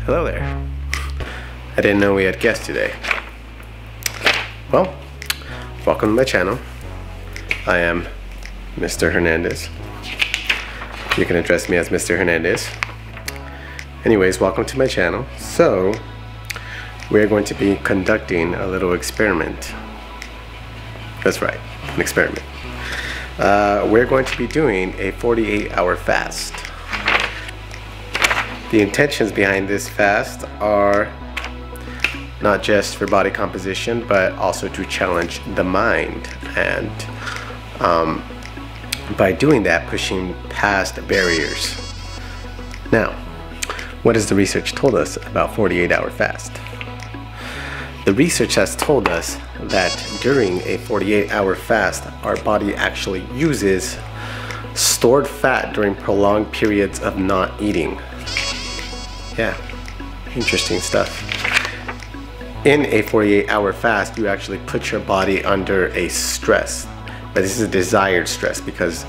Hello there. I didn't know we had guests today. Well, welcome to my channel. I am Mr. Hernandez. You can address me as Mr. Hernandez. Anyways, welcome to my channel. So, we're going to be conducting a little experiment. That's right, an experiment. We're going to be doing a 48-hour fast. The intentions behind this fast are not just for body composition, but also to challenge the mind, and by doing that, pushing past barriers. Now, what has the research told us about 48-hour fast? The research has told us that during a 48-hour fast, our body actually uses stored fat during prolonged periods of not eating. Yeah, interesting stuff. In a 48-hour fast, you actually put your body under a stress, but this is a desired stress, because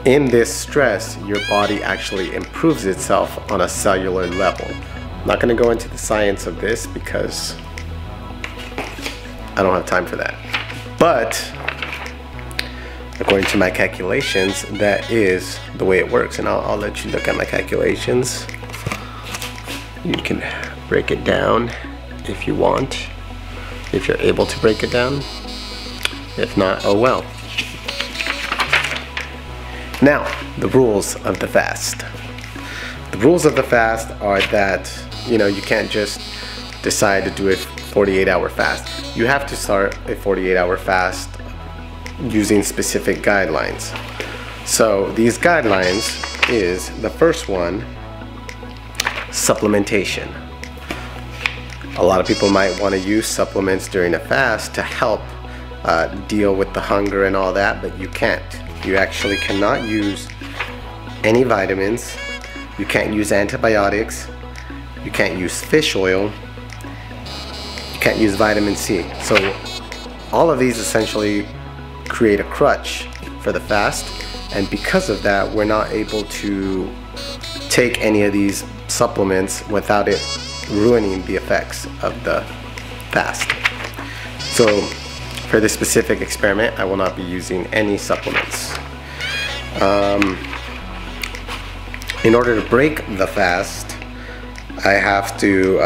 in this stress, your body actually improves itself on a cellular level. I'm not going to go into the science of this because I don't have time for that. But according to my calculations, that is the way it works, and I'll let you look at my calculations. You can break it down if you want, if you're able to break it down. If not, oh well. Now, the rules of the fast. The rules of the fast are that, you can't just decide to do a 48-hour fast. You have to start a 48-hour fast using specific guidelines. So these guidelines is, the first one, supplementation. A lot of people might want to use supplements during a fast to help deal with the hunger and all that, but you can't. You actually cannot use any vitamins. You can't use antibiotics. You can't use fish oil. You can't use vitamin C. So all of these essentially create a crutch for the fast, and because of that, we're not able to take any of these supplements without it ruining the effects of the fast. So for this specific experiment, I will not be using any supplements. In order to break the fast, I have to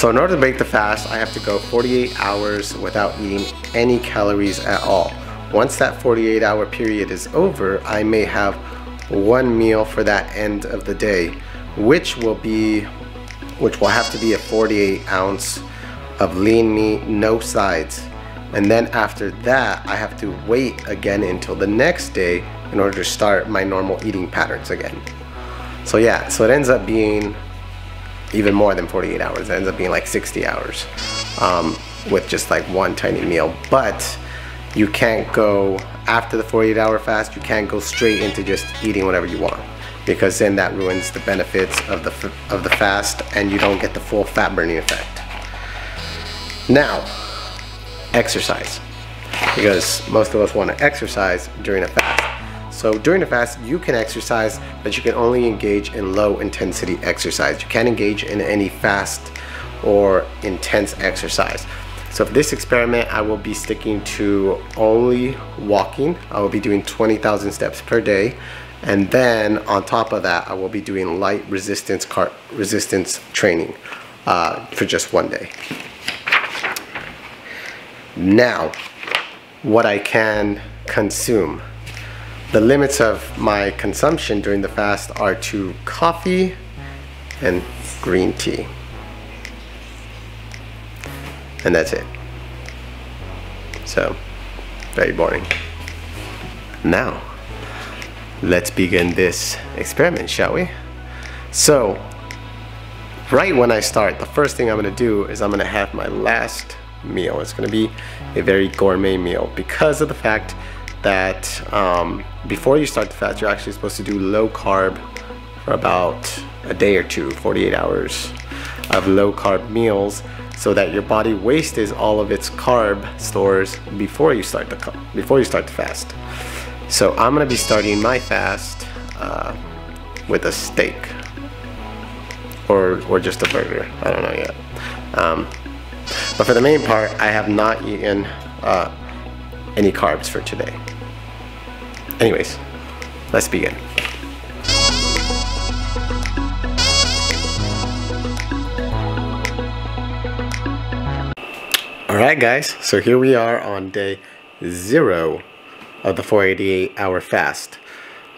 in order to break the fast, I have to go 48 hours without eating any calories at all. Once that 48-hour period is over, I may have one meal for that end of the day, which will have to be a 48-ounce of lean meat, no sides. And then after that, I have to wait again until the next day in order to start my normal eating patterns again. So yeah, so it ends up being even more than 48 hours. It ends up being like 60 hours with just like one tiny meal. But you can't go after the 48-hour fast, you can't go straight into just eating whatever you want, because then that ruins the benefits of the fast and you don't get the full fat burning effect. Now, exercise, because most of us want to exercise during a fast. So during a fast, you can exercise, but you can only engage in low intensity exercise. You can't engage in any fast or intense exercise. So for this experiment, I will be sticking to only walking. I will be doing 20,000 steps per day. And then on top of that, I will be doing light resistance training for just one day. Now, what I can consume. The limits of my consumption during the fast are to coffee and green tea. And that's it. So, very boring. Now, let's begin this experiment, shall we? So, right when I start, the first thing I'm going to do is I'm going to have my last meal. It's going to be a very gourmet meal, because of the fact that before you start the fast, you're actually supposed to do low carb for about a day or two, 48 hours of low carb meals, so that your body wastes all of its carb stores before you start the fast. So I'm gonna be starting my fast with a steak. or just a burger. I don't know yet. But for the main part, I have not eaten any carbs for today. Anyways, let's begin. Alright guys, so here we are on day 0 of the 488-hour fast.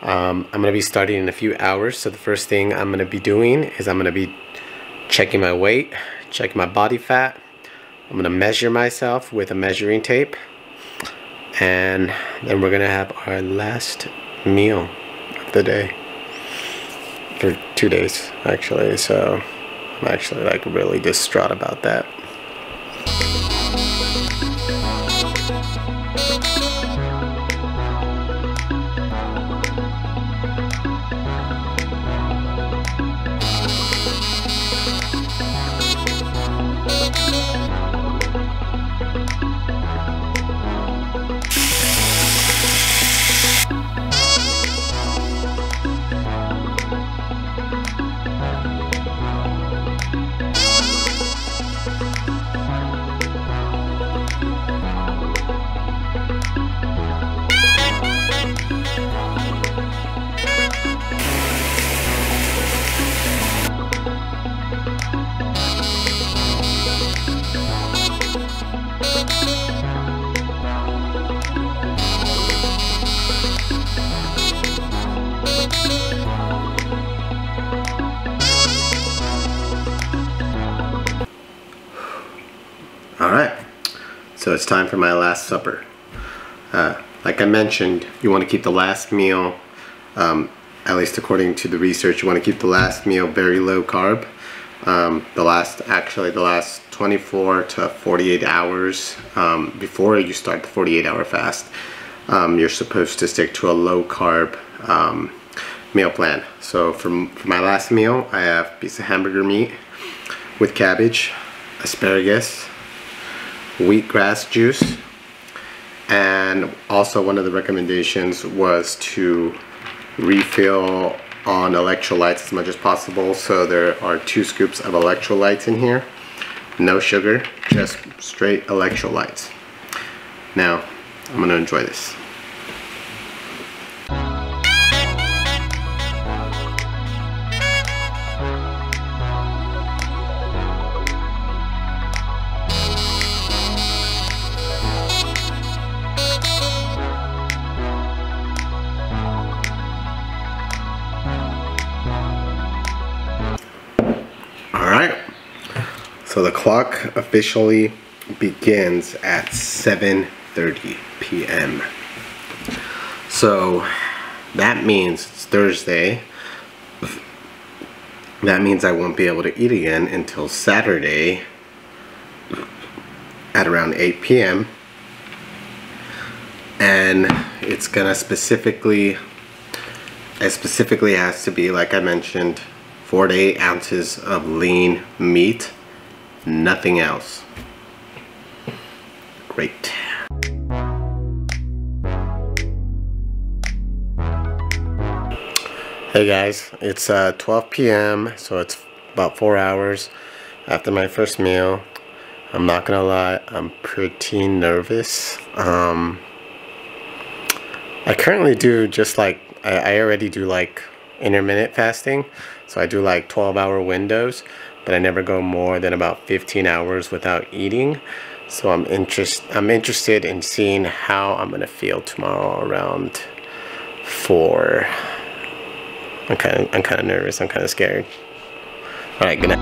I'm going to be starting in a few hours, so the first thing I'm going to be doing is I'm going to be checking my weight, checking my body fat. I'm going to measure myself with a measuring tape, and then we're going to have our last meal of the day. For 2 days actually, so I'm actually like really distraught about that. Alright, so it's time for my last supper. Like I mentioned, you want to keep the last meal, at least according to the research, you want to keep the last meal very low carb. The last 24 to 48 hours before you start the 48-hour fast, you're supposed to stick to a low carb meal plan. So for my last meal, I have a piece of hamburger meat with cabbage, asparagus, wheatgrass juice, and also one of the recommendations was to refill on electrolytes as much as possible. So there are 2 scoops of electrolytes in here, no sugar, just straight electrolytes. Now I'm gonna enjoy this. Alright, so the clock officially begins at 7:30 p.m. So that means it's Thursday. That means I won't be able to eat again until Saturday at around 8 p.m. And it's gonna it specifically has to be, like I mentioned, 4 to 8 ounces of lean meat, nothing else. Great. Hey guys, it's 12 p.m. so it's about 4 hours after my first meal. I'm not gonna lie, I'm pretty nervous. I currently do just like, I already do like intermittent fasting, so I do like 12-hour windows, but I never go more than about 15 hours without eating. So I'm interested in seeing how I'm gonna feel tomorrow around 4. I'm kind of nervous. I'm kind of scared. All right, good night.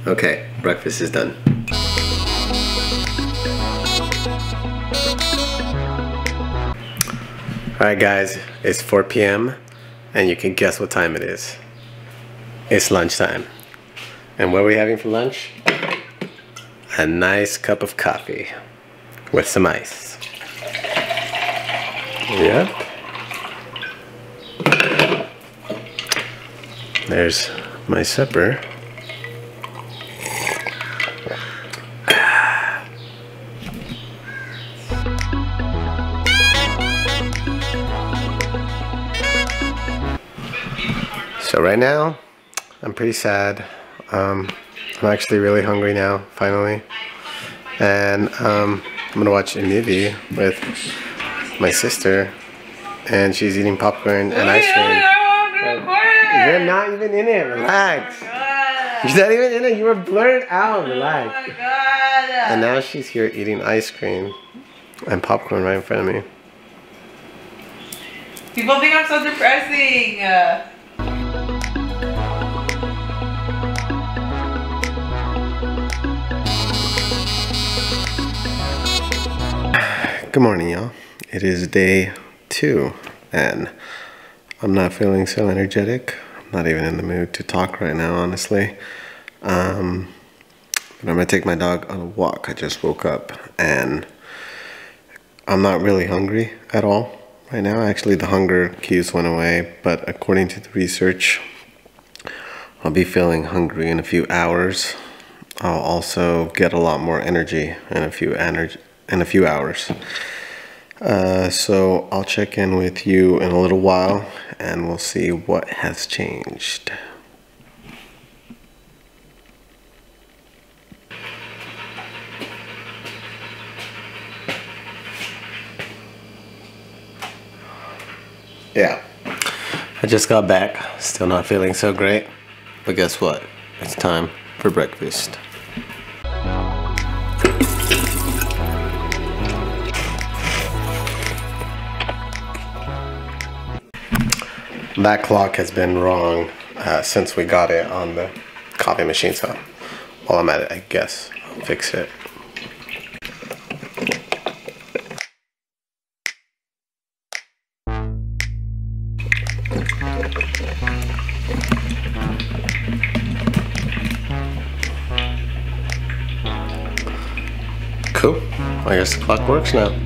Okay, breakfast is done. Alright guys, it's 4 p.m. and you can guess what time it is. It's lunchtime. And what are we having for lunch? A nice cup of coffee with some ice. Yep. There's my supper. So right now, I'm pretty sad. I'm actually really hungry now, finally. And I'm gonna watch a movie with my sister, and she's eating popcorn and ice cream. You're not even in it, relax. You're not even in it, you were blurred out, relax. Oh my God. And now she's here eating ice cream and popcorn right in front of me. People think I'm so depressing. Good morning, y'all. It is day 2 and I'm not feeling so energetic. I'm not even in the mood to talk right now, honestly. But I'm gonna take my dog on a walk. I just woke up and I'm not really hungry at all right now. Actually, the hunger cues went away, but according to the research, I'll be feeling hungry in a few hours. I'll also get a lot more energy in a few hours. So I'll check in with you in a little while and we'll see what has changed. Yeah, I just got back, still not feeling so great, but guess what? It's time for breakfast. That clock has been wrong since we got it on the coffee machine, so while I'm at it, I guess I'll fix it. Cool, I guess the clock works now.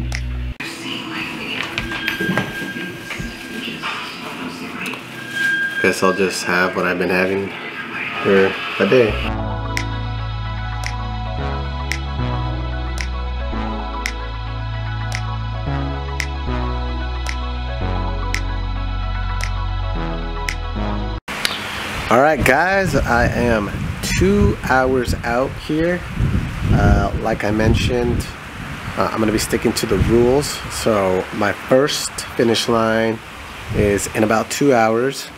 Guess I'll just have what I've been having for a day. Alright guys, I am 2 hours out here. Like I mentioned, I'm going to be sticking to the rules. So my first finish line is in about 2 hours.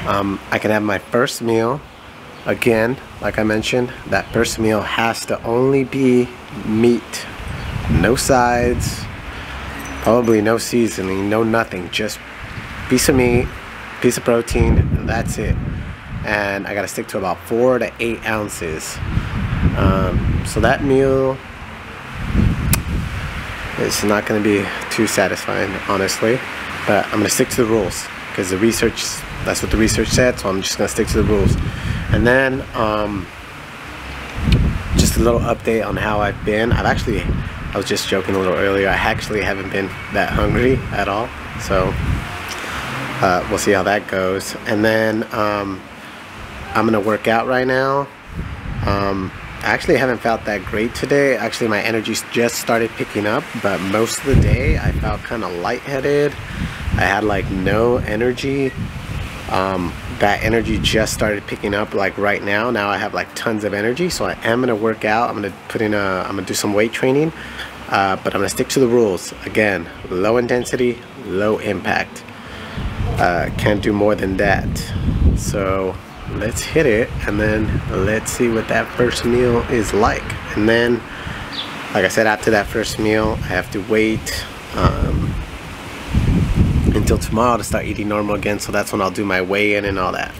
I can have my first meal. Again, like I mentioned, that first meal has to only be meat. No sides, probably no seasoning, no nothing. Just piece of meat, piece of protein, that's it. And I gotta stick to about 4 to 8 ounces. So that meal is not gonna be too satisfying, honestly. But I'm gonna stick to the rules because the research, that's what the research said, so I'm just gonna stick to the rules. And then just a little update on how I've been. I was just joking a little earlier, I actually haven't been that hungry at all, so we'll see how that goes. And then I'm gonna work out right now. I actually haven't felt that great today. Actually, my energy just started picking up, but most of the day I felt kind of lightheaded. I had like no energy. That energy just started picking up like right now. Now I have like tons of energy, so I am gonna work out. I'm gonna do some weight training, but I'm gonna stick to the rules. Again, low intensity, low impact. Can't do more than that. So let's hit it, and then let's see what that first meal is like. And then, like I said, after that first meal, I have to wait until tomorrow to start eating normal again, so that's when I'll do my weigh-in and all that.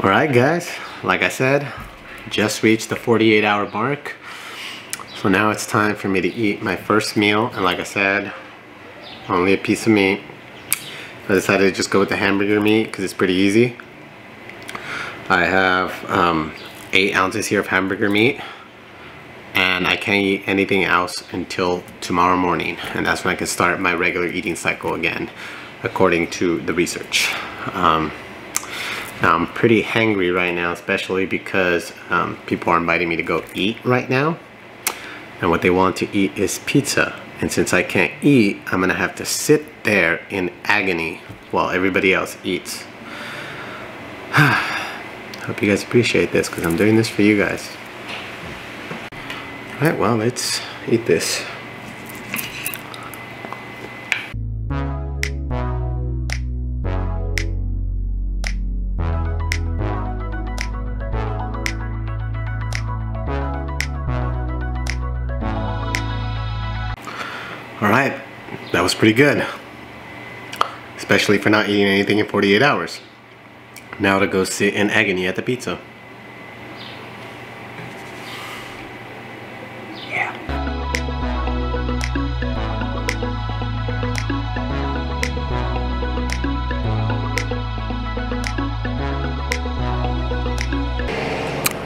Alright guys, like I said, just reached the 48-hour mark. So now it's time for me to eat my first meal, and like I said, only a piece of meat. I decided to just go with the hamburger meat because it's pretty easy. I have 8 ounces here of hamburger meat, and I can't eat anything else until tomorrow morning, and that's when I can start my regular eating cycle again, according to the research. Now I'm pretty hangry right now, especially because people are inviting me to go eat right now, and what they want to eat is pizza. And since I can't eat, I'm gonna have to sit there in agony while everybody else eats. Hope you guys appreciate this because I'm doing this for you guys. Alright, well, let's eat this. Alright, that was pretty good. Especially for not eating anything in 48 hours. Now to go sit in agony at the pizza. Yeah.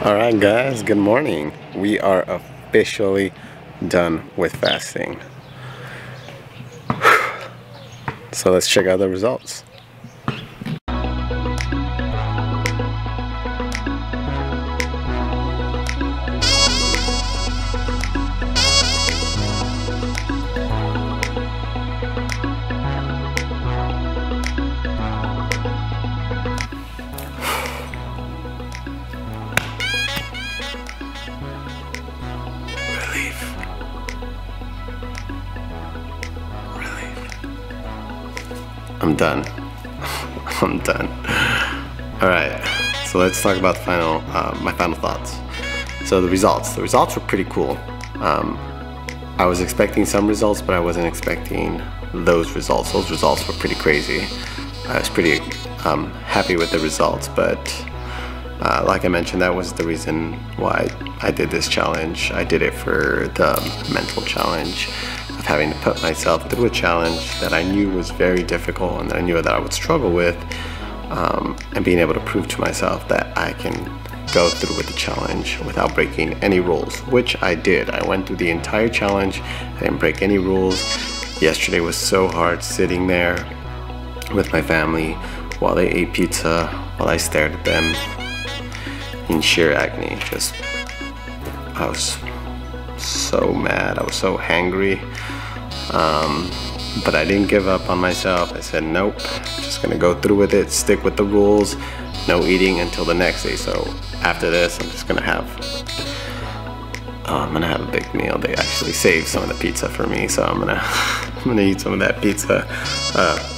Alright guys, good morning. We are officially done with fasting. So let's check out the results. I'm done. I'm done. Alright, so let's talk about the my final thoughts. So the results were pretty cool. I was expecting some results, but I wasn't expecting those results. Those results were pretty crazy. I was pretty happy with the results, but like I mentioned, that was the reason why I did this challenge. I did it for the mental challenge of having to put myself through a challenge that I knew was very difficult and that I knew that I would struggle with, and being able to prove to myself that I can go through with the challenge without breaking any rules, which I did. I went through the entire challenge. I didn't break any rules. Yesterday was so hard sitting there with my family while they ate pizza, while I stared at them in sheer agony. I was so mad, I was so hangry, but I didn't give up on myself. I said nope, just gonna go through with it, stick with the rules, no eating until the next day. So after this, I'm just gonna have a big meal. They actually saved some of the pizza for me, so I'm gonna eat some of that pizza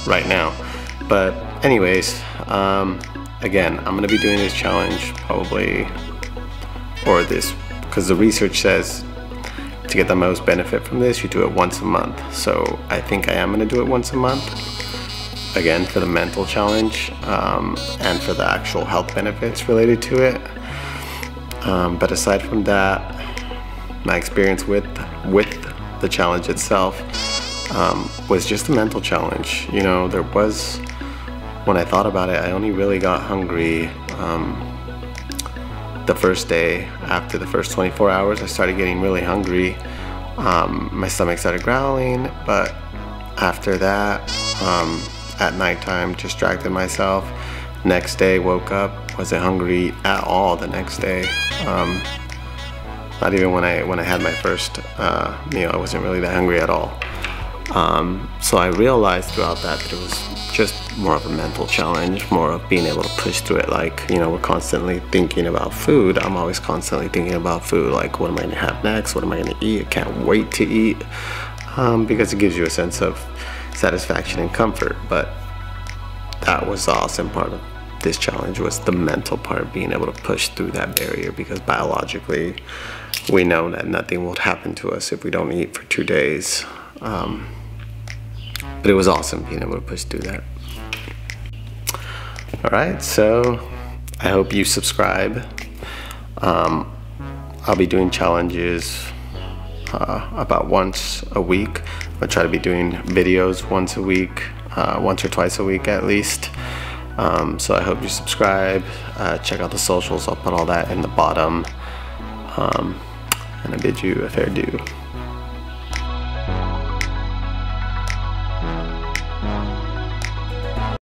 right now. But anyways, again, I'm gonna be doing this challenge probably, or this, because the research says to get the most benefit from this, you do it once a month. So I think I am gonna do it once a month, again, for the mental challenge, and for the actual health benefits related to it. But aside from that, my experience with the challenge itself was just a mental challenge. You know, there was, when I thought about it, I only really got hungry the first day. After the first 24 hours, I started getting really hungry. My stomach started growling, but after that, at nighttime, distracted myself. Next day, woke up, wasn't hungry at all the next day. Not even when I had my first meal, I wasn't really that hungry at all. So I realized throughout that it was just more of a mental challenge, more of being able to push through it. Like, you know, we're constantly thinking about food. I'm always constantly thinking about food, like what am I gonna have next? What am I gonna eat? I can't wait to eat, because it gives you a sense of satisfaction and comfort. But that was the awesome part of this challenge, was the mental part, being able to push through that barrier, because biologically we know that nothing will happen to us if we don't eat for 2 days. But it was awesome being able to push through that. Alright, so I hope you subscribe. I'll be doing challenges about once a week. I'll try to be doing videos once a week, once or twice a week at least. So I hope you subscribe, check out the socials. I'll put all that in the bottom, and I bid you a fair adieu.